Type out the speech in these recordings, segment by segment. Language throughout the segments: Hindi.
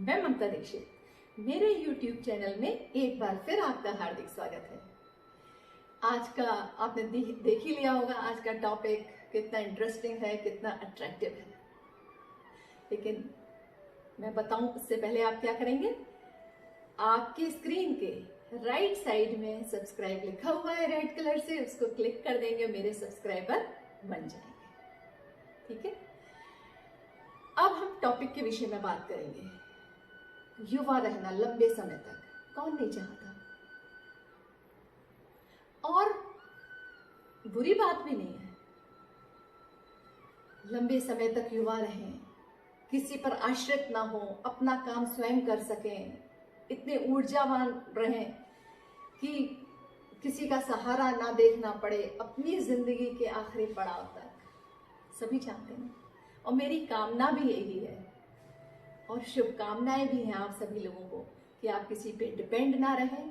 मैं ममता दीक्षित। मेरे YouTube चैनल में एक बार फिर आपका हार्दिक स्वागत है। आज का आपने देख ही लिया होगा, आज का टॉपिक कितना इंटरेस्टिंग है, कितना अट्रैक्टिव है। लेकिन मैं बताऊं उससे पहले आप क्या करेंगे, आपकी स्क्रीन के राइट साइड में सब्सक्राइब लिखा हुआ है रेड कलर से, उसको क्लिक कर देंगे, मेरे सब्सक्राइबर बन जाएंगे। ठीक है, अब हम टॉपिक के विषय में बात करेंगे। युवा रहना लंबे समय तक कौन नहीं चाहता, और बुरी बात भी नहीं है। लंबे समय तक युवा रहें, किसी पर आश्रित ना हो, अपना काम स्वयं कर सकें, इतने ऊर्जावान रहें कि किसी का सहारा ना देखना पड़े अपनी जिंदगी के आखिरी पड़ाव तक। सभी चाहते हैं और मेरी कामना भी यही है और शुभकामनाएं भी हैं आप सभी लोगों को कि आप किसी पे डिपेंड ना रहें।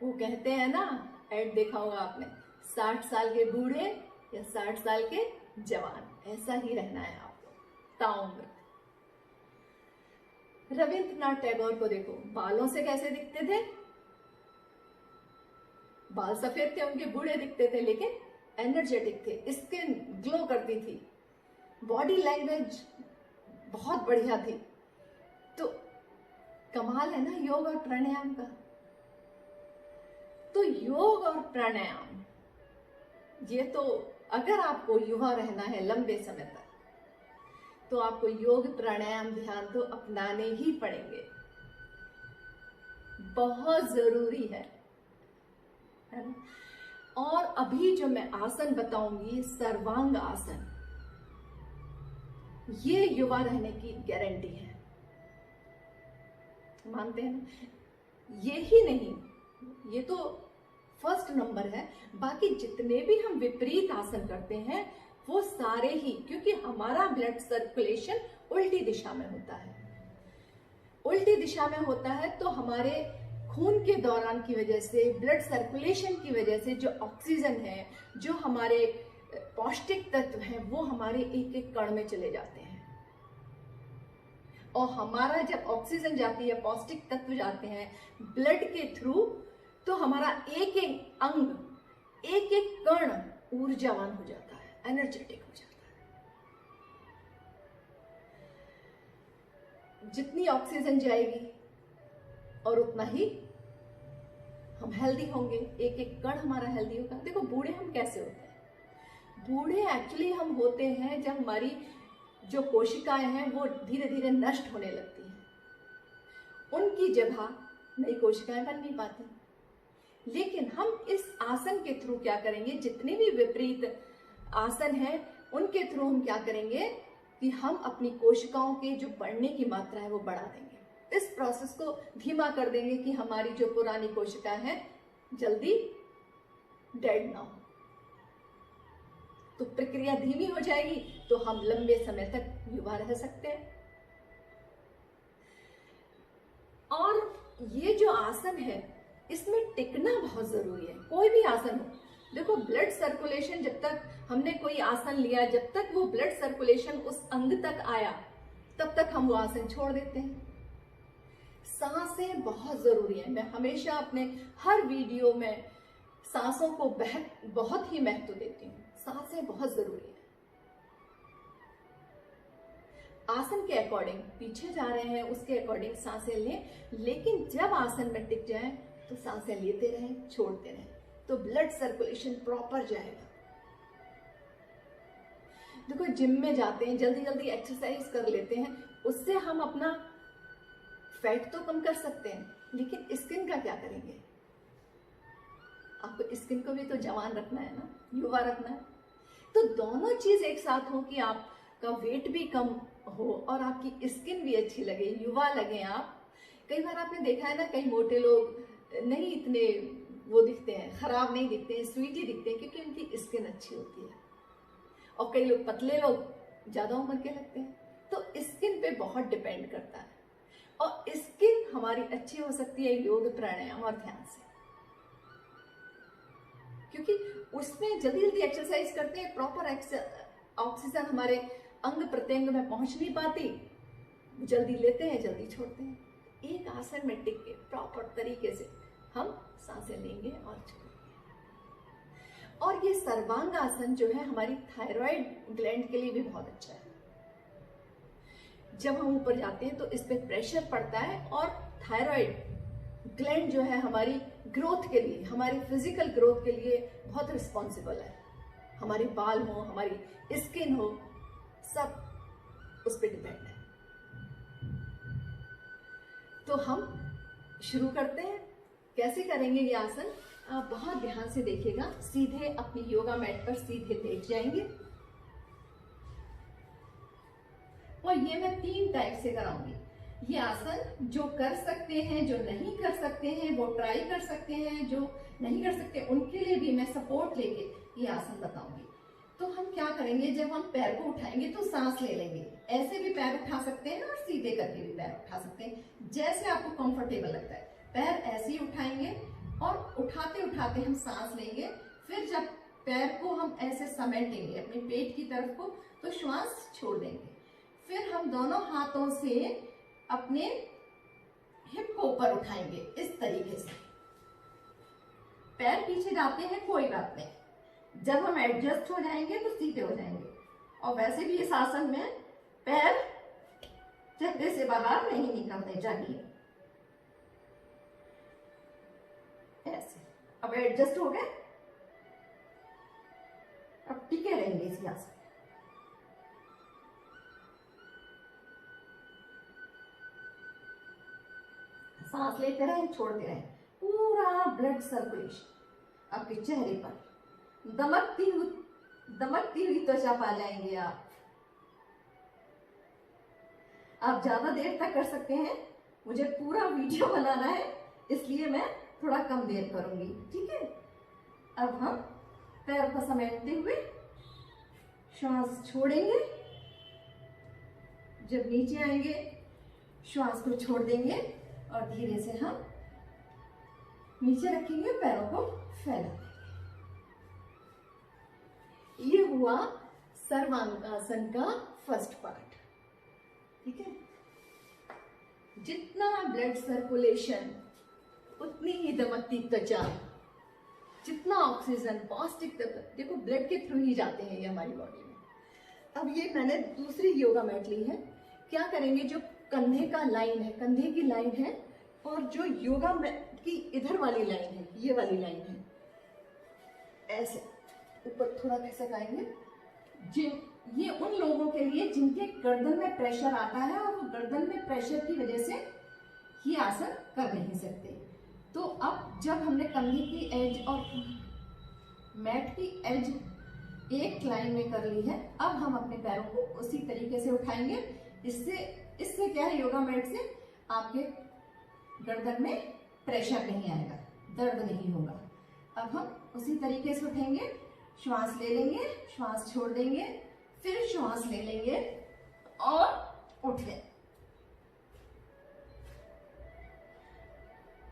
वो कहते हैं ना, ऐड देखा होगा आपने, 60 साल के बूढ़े या 60 साल के जवान, ऐसा ही रहना है आपको ताउम्र। रविंद्रनाथ टैगोर को देखो, बालों से कैसे दिखते थे, बाल सफेद थे उनके, बूढ़े दिखते थे लेकिन एनर्जेटिक थे, स्किन ग्लो करती थी, बॉडी लैंग्वेज बहुत बढ़िया थी। तो कमाल है ना योग और प्राणायाम का। तो योग और प्राणायाम, ये तो अगर आपको युवा रहना है लंबे समय तक, तो आपको योग प्राणायाम ध्यान तो अपनाने ही पड़ेंगे, बहुत जरूरी है ना। और अभी जो मैं आसन बताऊंगी, सर्वांग आसन, ये युवा रहने की गारंटी है, मानते हैं ना। ये ही नहीं, ये तो फर्स्ट नंबर है। बाकी जितने भी हम विपरीत आसन करते हैं वो सारे ही, क्योंकि हमारा ब्लड सर्कुलेशन उल्टी दिशा में होता है, उल्टी दिशा में होता है, तो हमारे खून के दौरान की वजह से, ब्लड सर्कुलेशन की वजह से जो ऑक्सीजन है, जो हमारे पौष्टिक तत्व हैं, वो हमारे एक एक कण में चले जाते हैं। और हमारा जब ऑक्सीजन जाती है, पौष्टिक तत्व जाते हैं ब्लड के थ्रू, तो हमारा एक एक अंग, एक एक कण ऊर्जावान हो जाता है, एनर्जेटिक हो जाता है। जितनी ऑक्सीजन जाएगी और उतना ही हम हेल्दी होंगे, एक एक कण हमारा हेल्दी होगा। देखो बूढ़े हम कैसे होते हैं, बूढ़े एक्चुअली हम होते हैं जब हमारी जो कोशिकाएं हैं वो धीरे धीरे नष्ट होने लगती हैं, उनकी जगह नई कोशिकाएं बन नहीं पाती। लेकिन हम इस आसन के थ्रू क्या करेंगे, जितने भी विपरीत आसन हैं उनके थ्रू हम क्या करेंगे कि हम अपनी कोशिकाओं के जो बढ़ने की मात्रा है वो बढ़ा देंगे, इस प्रोसेस को धीमा कर देंगे कि हमारी जो पुरानी कोशिकाएं हैं जल्दी डेड ना हो। तो प्रक्रिया धीमी हो जाएगी, तो हम लंबे समय तक युवा रह सकते हैं। और ये जो आसन है इसमें टिकना बहुत जरूरी है, कोई भी आसन हो। देखो ब्लड सर्कुलेशन, जब तक हमने कोई आसन लिया, जब तक वो ब्लड सर्कुलेशन उस अंग तक आया, तब तक हम वो आसन छोड़ देते हैं। सांसें बहुत जरूरी है। मैं हमेशा अपने हर वीडियो में सांसों को बहुत ही महत्व देती हूँ। सांसें बहुत जरूरी है। आसन के अकॉर्डिंग पीछे जा रहे हैं, उसके अकॉर्डिंग सांसें लें, लेकिन जब आसन में टिक जाएं तो सांसें लेते रहें, छोड़ते रहें, तो ब्लड सर्कुलेशन प्रॉपर जाएगा। देखो जिम में जाते हैं, जल्दी जल्दी एक्सरसाइज कर लेते हैं, उससे हम अपना फैट तो कम कर सकते हैं, लेकिन स्किन का क्या करेंगे? आपको स्किन को भी तो जवान रखना है ना, युवा रखना है। तो दोनों चीज एक साथ हो कि आपका वेट भी कम हो और आपकी स्किन भी अच्छी लगे, युवा लगे आप। कई बार आपने देखा है ना, कई मोटे लोग नहीं इतने वो दिखते हैं, खराब नहीं दिखते हैं, स्वीटी दिखते हैं, क्योंकि उनकी स्किन अच्छी होती है। और कई लोग पतले लोग ज्यादा उम्र के लगते हैं। तो स्किन पे बहुत डिपेंड करता है, और स्किन हमारी अच्छी हो सकती है योग प्राणायाम और ध्यान से, क्योंकि उसमें जल्दी जल्दी एक्सरसाइज करते हैं, प्रॉपर ऑक्सीजन हमारे अंग प्रत्यंग में पहुंच नहीं पाती, जल्दी लेते हैं, जल्दी छोड़ते हैं। एक आसन में टिक के प्रॉपर तरीके से हम सांसें लेंगे और छोड़ेंगे। और ये सर्वांग आसन जो है हमारी थायराइड ग्लैंड के लिए भी बहुत अच्छा है। जब हम ऊपर जाते हैं तो इस पे प्रेशर पड़ता है और थायराइड ग्लैंड जो है हमारी ग्रोथ के लिए, हमारी फिजिकल ग्रोथ के लिए बहुत रिस्पॉन्सिबल है। हमारे बाल हो, हमारी स्किन हो, सब उस पर डिपेंड है। तो हम शुरू करते हैं। कैसे करेंगे ये आसन? आप बहुत ध्यान से देखिएगा। सीधे अपनी योगा मैट पर सीधे लेट जाएंगे और ये मैं 3 टाइप से कराऊंगी। ये आसन जो कर सकते हैं, जो नहीं कर सकते हैं वो ट्राई कर सकते हैं, जो नहीं कर सकते उनके लिए भी मैं सपोर्ट लेके ये आसन बताऊंगी। तो हम क्या करेंगे, जब हम पैर को उठाएंगे तो सांस ले लेंगे। ऐसे भी पैर उठा सकते हैं और सीधे करके भी पैर उठा सकते हैं, जैसे आपको कंफर्टेबल लगता है। पैर ऐसे ही उठाएंगे और उठाते उठाते हम सांस लेंगे। फिर जब पैर को हम ऐसे समेटेंगे अपने पेट की तरफ को, तो श्वास छोड़ देंगे। फिर हम दोनों हाथों से अपने हिप को ऊपर उठाएंगे इस तरीके से। पैर पीछे जाते हैं कोई बात नहीं, जब हम एडजस्ट हो जाएंगे तो सीधे हो जाएंगे। और वैसे भी इस आसन में पैर चेहरे से बाहर नहीं निकलने चाहिए। ऐसे अब एडजस्ट हो गए, अब टिके रहेंगे इसी आसन। सांस लेते रहें, छोड़ते रहें। पूरा ब्लड सर्कुलेशन आपके चेहरे पर, दमकती हुई त्वचा पा जाएंगे आप। आप ज्यादा देर तक कर सकते हैं, मुझे पूरा वीडियो बनाना है इसलिए मैं थोड़ा कम देर करूंगी, ठीक है। अब हम पैर को समेटते हुए श्वास छोड़ेंगे। जब नीचे आएंगे श्वास को छोड़ देंगे और धीरे से हम नीचे रखेंगे, पैरों को फैला देंगे। ये हुआ सर्वांगासन का फर्स्ट पार्ट, ठीक है। जितना ब्लड सर्कुलेशन उतनी ही दमकती त्वचा, जितना ऑक्सीजन, पौष्टिक तत्व, देखो ब्लड के थ्रू ही जाते हैं ये हमारी बॉडी में। अब ये मैंने दूसरी योगा मैट ली है। क्या करेंगे, जो कंधे का लाइन है, कंधे की लाइन है, और जो योगा मैट की इधर वाली लाइन है, ये वाली लाइन है, ऐसे ऊपर थोड़ा खिसकाएंगे। ये उन लोगों के लिए जिनके गर्दन में प्रेशर आता है और वो गर्दन में प्रेशर की वजह से ये आसन कर नहीं सकते। तो अब जब हमने कंधे की एज और मैट की एज एक लाइन में कर ली है, अब हम अपने पैरों को उसी तरीके से उठाएंगे। इससे क्या है, योगा मैट से आपके गर्दन में प्रेशर नहीं आएगा, दर्द नहीं होगा। अब हम उसी तरीके से उठेंगे, श्वास ले लेंगे, श्वास छोड़ देंगे, फिर श्वास ले लेंगे और उठ लें।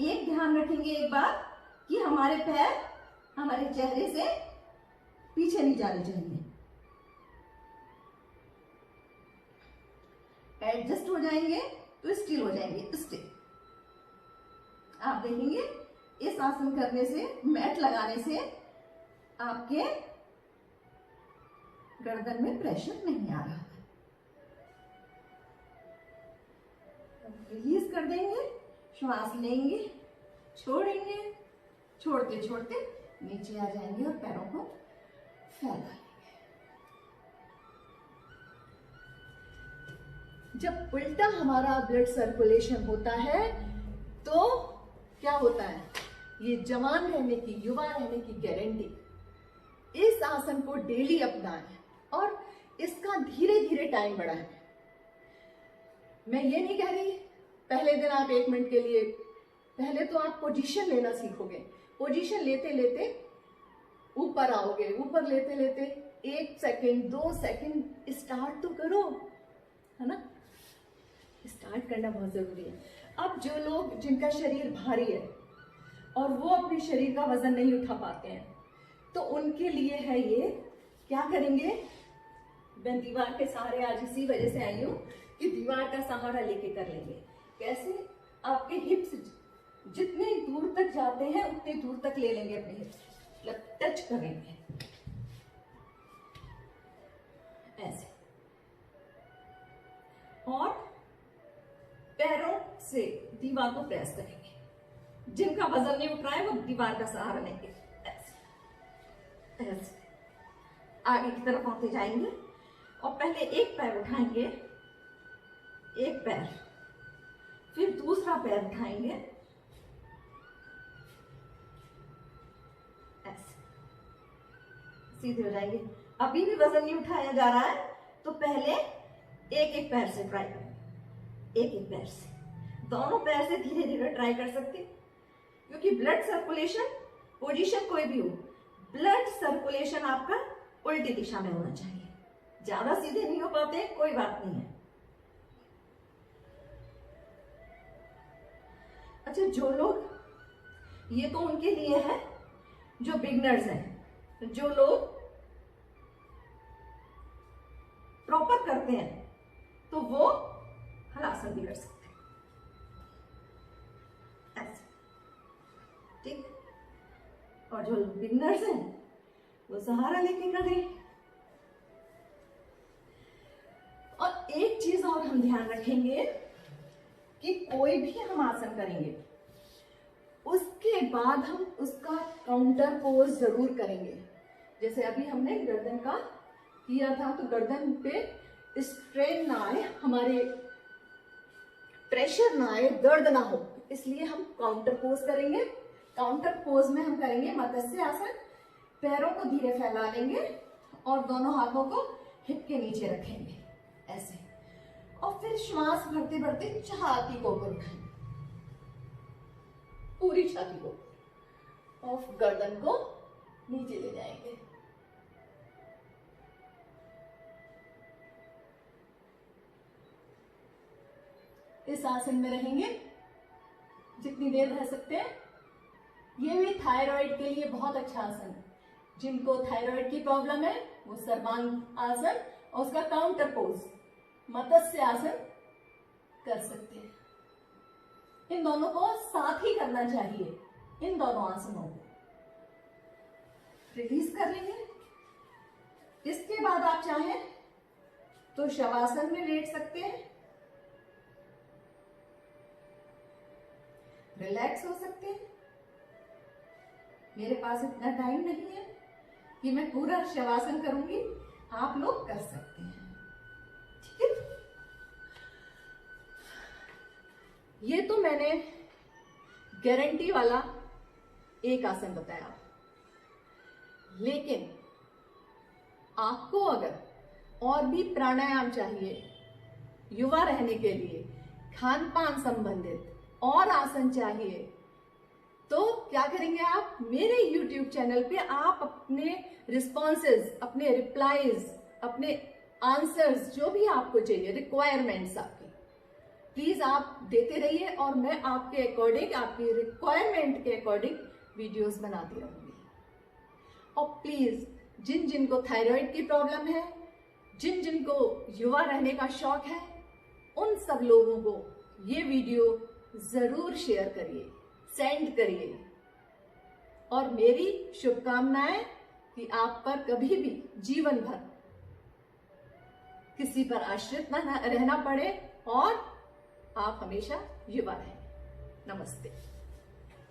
एक ध्यान रखेंगे एक बात कि हमारे पैर हमारे चेहरे से पीछे नहीं जाने चाहिए। एडजस्ट हो जाएंगे तो स्टिल हो जाएंगे, स्टिल। आप देखेंगे इस आसन करने से, मैट लगाने से आपके गर्दन में प्रेशर नहीं आ रहा। रिलीज कर देंगे, श्वास लेंगे, छोड़ेंगे, छोड़ते छोड़ते नीचे आ जाएंगे और पैरों को फैला लेंगे। जब उल्टा हमारा ब्लड सर्कुलेशन होता है तो क्या होता है, ये जवान रहने की, युवा रहने की गारंटी। इस आसन को डेली अपनाएं और इसका धीरे धीरे टाइम बढ़ाएं। मैं ये नहीं कह रही पहले दिन आप 1 मिनट के लिए, पहले तो आप पोजीशन लेना सीखोगे। पोजीशन लेते लेते ऊपर आओगे, ऊपर लेते लेते 1 सेकंड 2 सेकंड स्टार्ट तो करो, है ना। स्टार्ट करना बहुत जरूरी है। अब जो लोग, जिनका शरीर भारी है और वो अपने शरीर का वजन नहीं उठा पाते हैं, तो उनके लिए है ये। क्या करेंगे, मैं दीवार के सहारे आज इसी वजह से आई हूँ कि दीवार का सहारा लेके कर लेंगे। कैसे? आपके हिप्स जितने दूर तक जाते हैं उतने दूर तक ले लेंगे अपने हिप्स, मतलब टच करेंगे ऐसे, और पैरों से दीवार को प्रेस करेंगे। जिनका वजन नहीं उठ रहा है वो दीवार का सहारा लेंगे, ऐसे ऐसे आगे की तरफ आते जाएंगे। और पहले एक पैर उठाएंगे, एक पैर, फिर दूसरा पैर उठाएंगे ऐसे, सीधे हो जाएंगे। अभी भी वजन नहीं उठाया जा रहा है तो पहले एक एक पैर से ट्राई करें, एक एक पैर से, दोनों पैर से धीरे धीरे ट्राई कर सकते हैं, क्योंकि ब्लड सर्कुलेशन, पोजीशन कोई भी हो, ब्लड सर्कुलेशन आपका उल्टी दिशा में होना चाहिए। ज्यादा सीधे नहीं हो पाते, कोई बात नहीं है। अच्छा, जो लोग, ये तो उनके लिए है जो बिगनर्स हैं, जो लोग प्रॉपर करते हैं तो वो हलासन भी कर सकते हैं ऐसे, ठीक। और जो बिगनर्स हैं वो सहारा लेके करें। और एक चीज और हम ध्यान रखेंगे कि कोई भी हम आसन करेंगे उसके बाद हम उसका काउंटर पोज जरूर करेंगे। जैसे अभी हमने गर्दन का किया था तो गर्दन पे स्ट्रेन ना आए, हमारे प्रेशर ना आए, दर्द ना हो, इसलिए हम काउंटर पोज करेंगे। काउंटर पोज में हम करेंगे मत्स्य आसन, पैरों को धीरे फैला लेंगे और दोनों हाथों को हिप के नीचे रखेंगे ऐसे, और फिर श्वास भरते भरते छाती को ऊपर उठाएंगे, पूरी छाती को, और गर्दन को नीचे ले जाएंगे। इस आसन में रहेंगे जितनी देर रह सकते हैं। ये भी थायराइड के लिए बहुत अच्छा आसन है। जिनको थायराइड की प्रॉब्लम है वो सर्वांग आसन और उसका काउंटर पोज मत्स्य आसन कर सकते हैं। इन दोनों को साथ ही करना चाहिए, इन दोनों आसनों को रिलीज कर लेंगे। इसके बाद आप चाहें तो शवासन में लेट सकते हैं, रिलैक्स हो सकते हैं। मेरे पास इतना टाइम नहीं है कि मैं पूरा शवासन करूंगी, आप लोग कर सकते हैं, ठीक है। ये तो मैंने गारंटी वाला एक आसन बताया, लेकिन आपको अगर और भी प्राणायाम चाहिए युवा रहने के लिए, खान पान संबंधित और आसन चाहिए, तो क्या करेंगे आप, मेरे YouTube चैनल पे आप अपने रिस्पॉन्सेज, अपने रिप्लाईज, अपने आंसर्स, जो भी आपको चाहिए, रिक्वायरमेंट्स आपकी, प्लीज आप देते रहिए और मैं आपके अकॉर्डिंग, आपकी रिक्वायरमेंट के अकॉर्डिंग वीडियोस बनाती रहूंगी। और प्लीज जिन जिनको थायराइड की प्रॉब्लम है, जिन जिनको युवा रहने का शौक है, उन सब लोगों को ये वीडियो जरूर शेयर करिए, सेंड करिए। और मेरी शुभकामनाएं कि आप पर कभी भी जीवन भर किसी पर आश्रित न रहना पड़े और आप हमेशा युवा रहें। नमस्ते।